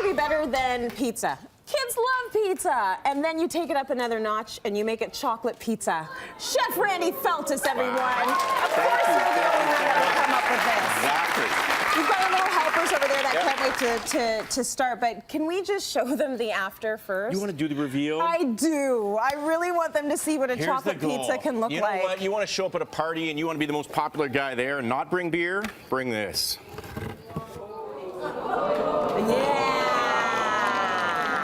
be better than pizza? Kids love pizza. And then you take it up another notch and you make it chocolate pizza. Chef Randy Feltis, everyone. Of course you're the only one that will come up with this. Exactly. You've got our little helpers over there that can't wait to start, but can we just show them the after first? You want to do the reveal? I do. I really want them to see what a chocolate pizza can look like. You know what? You want to show up at a party and you want to be the most popular guy there and not bring beer? Bring this. Yeah.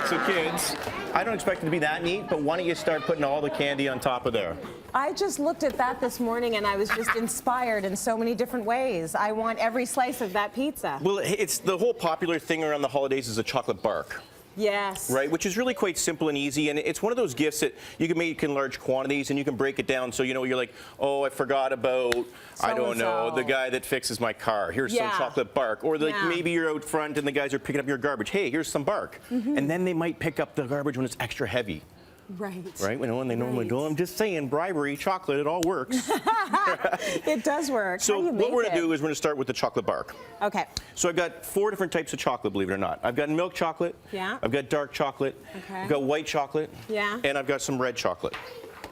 So kids, I don't expect it to be that neat, but why don't you start putting all the candy on top of there? I just looked at that this morning and I was just inspired in so many different ways. I want every slice of that pizza. Well, it's the whole popular thing around the holidays is a chocolate bark. Yes. Right, which is really quite simple and easy, and it's one of those gifts that you can make in large quantities and you can break it down so, you know, you're like, oh, I forgot about, I don't know, the guy that fixes my car. Here's some chocolate bark. Or like maybe you're out front and the guys are picking up your garbage. Hey, here's some bark. And then they might pick up the garbage when it's extra heavy. Right. Right, when they normally do. I'm just saying, bribery, chocolate, it all works. It does work. So what we're going to do is we're going to start with the chocolate bark. Okay. So I've got 4 different types of chocolate, believe it or not. I've got milk chocolate. Yeah. I've got dark chocolate. Okay. I've got white chocolate. Yeah. And I've got some red chocolate.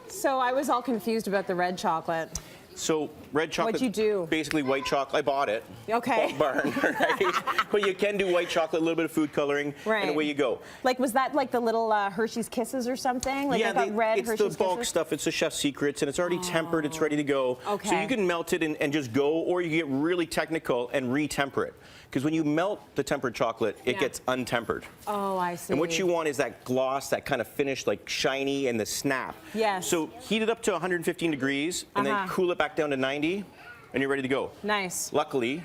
So I was all confused about the red chocolate. So red chocolate. What'd you do? Basically white chocolate. I bought it. Okay. Barn, right? But you can do white chocolate, a little bit of food coloring, and away you go. Like, was that like the little Hershey's Kisses or something? Like, yeah, red it's Hershey's the bulk Kisses? stuff. It's the chef's secrets, and it's already tempered. It's ready to go. Okay. So you can melt it and just go, or you get really technical and re-temper it. Because when you melt the tempered chocolate, it gets untempered. Oh, I see. And what you want is that gloss, that kind of finish, like shiny, and the snap. Yes. So heat it up to 115 degrees, and then cool it back down to 90, and you're ready to go. Nice. Luckily,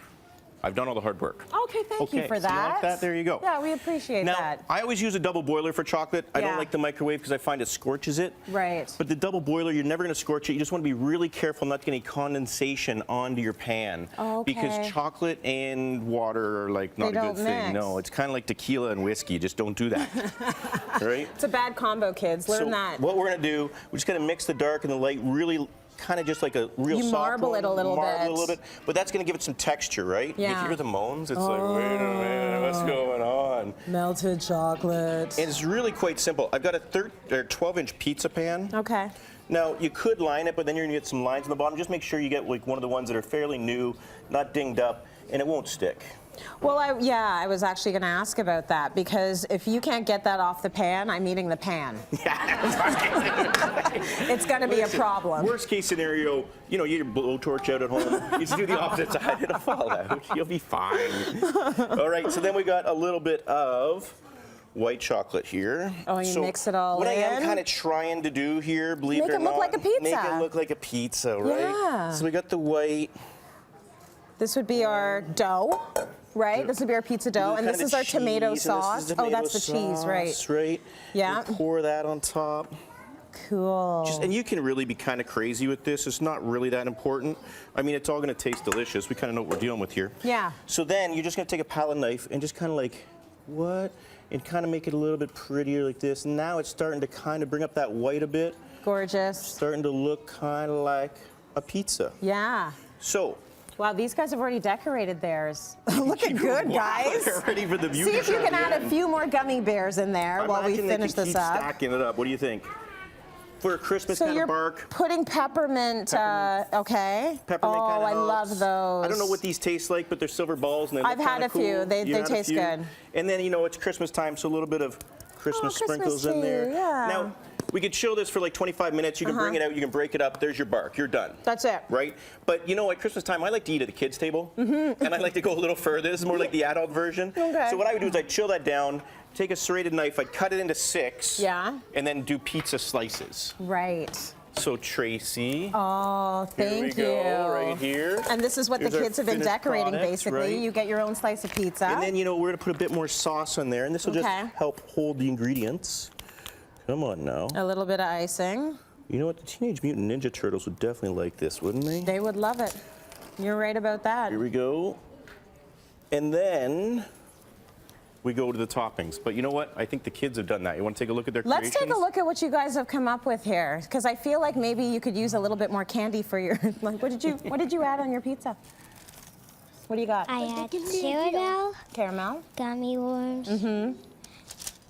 I've done all the hard work. Okay, thank you for that. So you like that? There you go. Yeah, we appreciate that. Now, I always use a double boiler for chocolate. I don't like the microwave because I find it scorches it. Right. But the double boiler, you're never going to scorch it. You just want to be really careful not to get any condensation onto your pan. Okay. Because chocolate and water are like not a good thing. No, it's kind of like tequila and whiskey. Just don't do that. Right? It's a bad combo, kids. Learn that. What we're going to do, we're just going to mix the dark and the light really kind of just like a real soft marble it a little bit. But that's going to give it some texture, right? Yeah. If you hear the moans, it's like, wait a minute, what's going on? Melted chocolate. And it's really quite simple. I've got a 12-inch pizza pan. Okay. Now, you could line it, but then you're going to get some lines on the bottom. Just make sure you get like one of the ones that are fairly new, not dinged up, and it won't stick. Well, I was actually going to ask about that, because if you can't get that off the pan, I'm eating the pan. Yeah. It's going to be a problem. Worst case scenario, you know, you get your blowtorch out at home. You just do the opposite side, it'll fall out. You'll be fine. All right, so then we got a little bit of white chocolate here. Oh, you mix it all in? What I am kind of trying to do here, believe it or not, make it look like a pizza. Make it look like a pizza, right? Yeah. So we got the white. This would be our dough, right? This would be our pizza dough, and this is our tomato sauce. Oh, that's the cheese, right? Right. Yeah. We pour that on top. Cool. And you can really be kind of crazy with this. It's not really that important. I mean, it's all going to taste delicious. We kind of know what we're dealing with here. Yeah. So then you're just going to take a palette knife and just kind of like, and kind of make it a little bit prettier like this. And now it's starting to kind of bring up that white a bit. Gorgeous. Starting to look kind of like a pizza. Yeah. So. Wow, these guys have already decorated theirs. Looking good, guys. They're ready for the beauty. See if you can add a few more gummy bears in there while we finish this up. Stacking it up. What do you think? For a Christmas kind of bark. So you're putting peppermint, okay. Peppermint oh, I love those. I don't know what these taste like, but they're silver balls. And I've had a few. They taste good. And then, you know, it's Christmas time, so a little bit of Christmas sprinkles in there. Yeah. Now, we could chill this for like 25 minutes. You can bring it out. You can break it up. There's your bark. You're done. That's it. Right? But, you know, at Christmas time, I like to eat at the kids' table. And I like to go a little further. This is more like the adult version. Okay. So what I would do is I'd chill that down, take a serrated knife, I'd cut it into 6. Yeah. And then do pizza slices. Right. So Tracy. Oh, thank you. Right here. And this is what the kids have been decorating, basically. Right? You get your own slice of pizza. And then, you know, we're going to put a bit more sauce on there, and this will just help hold the ingredients. Come on now. A little bit of icing. You know what? The Teenage Mutant Ninja Turtles would definitely like this, wouldn't they? They would love it. You're right about that. Here we go. And then we go to the toppings. But you know what? I think the kids have done that. You want to take a look at their creations? Let's take a look at what you guys have come up with here, because I feel like maybe you could use a little bit more candy for your. Like, what did you add on your pizza? What do you got? I had caramel, Caramel. gummy worms,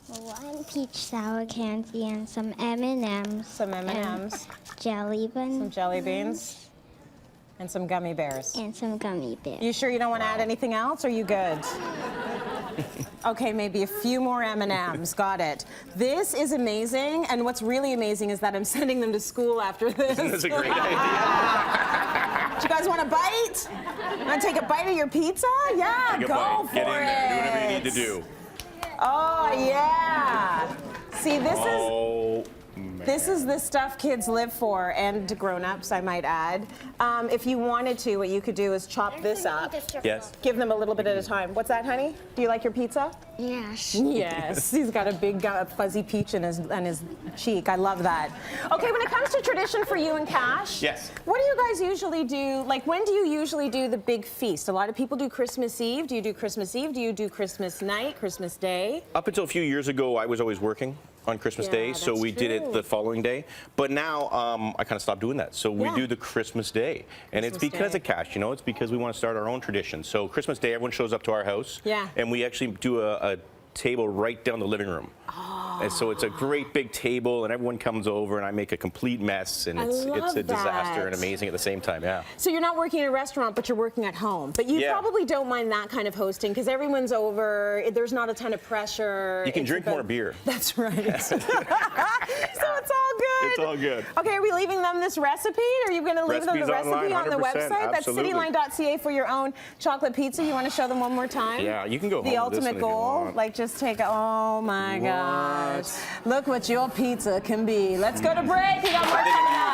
one peach sour candy, and some M&Ms. Some M&Ms. Jelly beans. Some jelly beans. And some gummy bears. And some gummy bears. You sure you don't want to add anything else, or are you good? Okay, maybe a few more M&Ms. Got it. This is amazing, and what's really amazing is that I'm sending them to school after this. That's a great idea. Do you guys want a bite? Want to take a bite of your pizza? Yeah, Take a go bite. for Get in it. there. Do whatever you need to do. Oh, yeah. See, this is... Oh, This is the stuff kids live for, and grown-ups, I might add. If you wanted to, what you could do is chop this up. yes. Give them a little bit at a time. What's that, honey? Do you like your pizza? Yes. Yes. He's got a big fuzzy peach in his cheek. I love that. Okay, when it comes to tradition for you and Cash, Yes. what do you guys usually do? Like, when do you usually do the big feast? A lot of people do Christmas Eve. Do you do Christmas Eve? Do you do Christmas night, Christmas Day? Up until a few years ago, I was always working on Christmas Yeah, Day, so that's we did it true. the following day. But now I kind of stopped doing that. So we Yeah. do the Christmas Day. And it's Christmas because Day. of Cash, you know, it's because we want to start our own tradition. So Christmas Day, everyone shows up to our house. Yeah. And we actually do a table right down the living room. And so it's a great big table, and everyone comes over, and I make a complete mess, and it's love a disaster that. and amazing at the same time. Yeah. So you're not working in a restaurant, but you're working at home. But you Yeah. probably don't mind that kind of hosting because everyone's over. There's not a ton of pressure. You can It's drink about- more beer. That's right. So it's all good. It's all good. Okay, are we leaving them this recipe? Are you going to leave them the Recipe's recipe online, on the 100%, website? absolutely. That's cityline.ca for your own chocolate pizza. You want to show them one more time? Yeah, you can go The home with this ultimate one if you goal, want. like just take a, oh my What? gosh. Look what your pizza can be. Let's go to break. We got more coming up.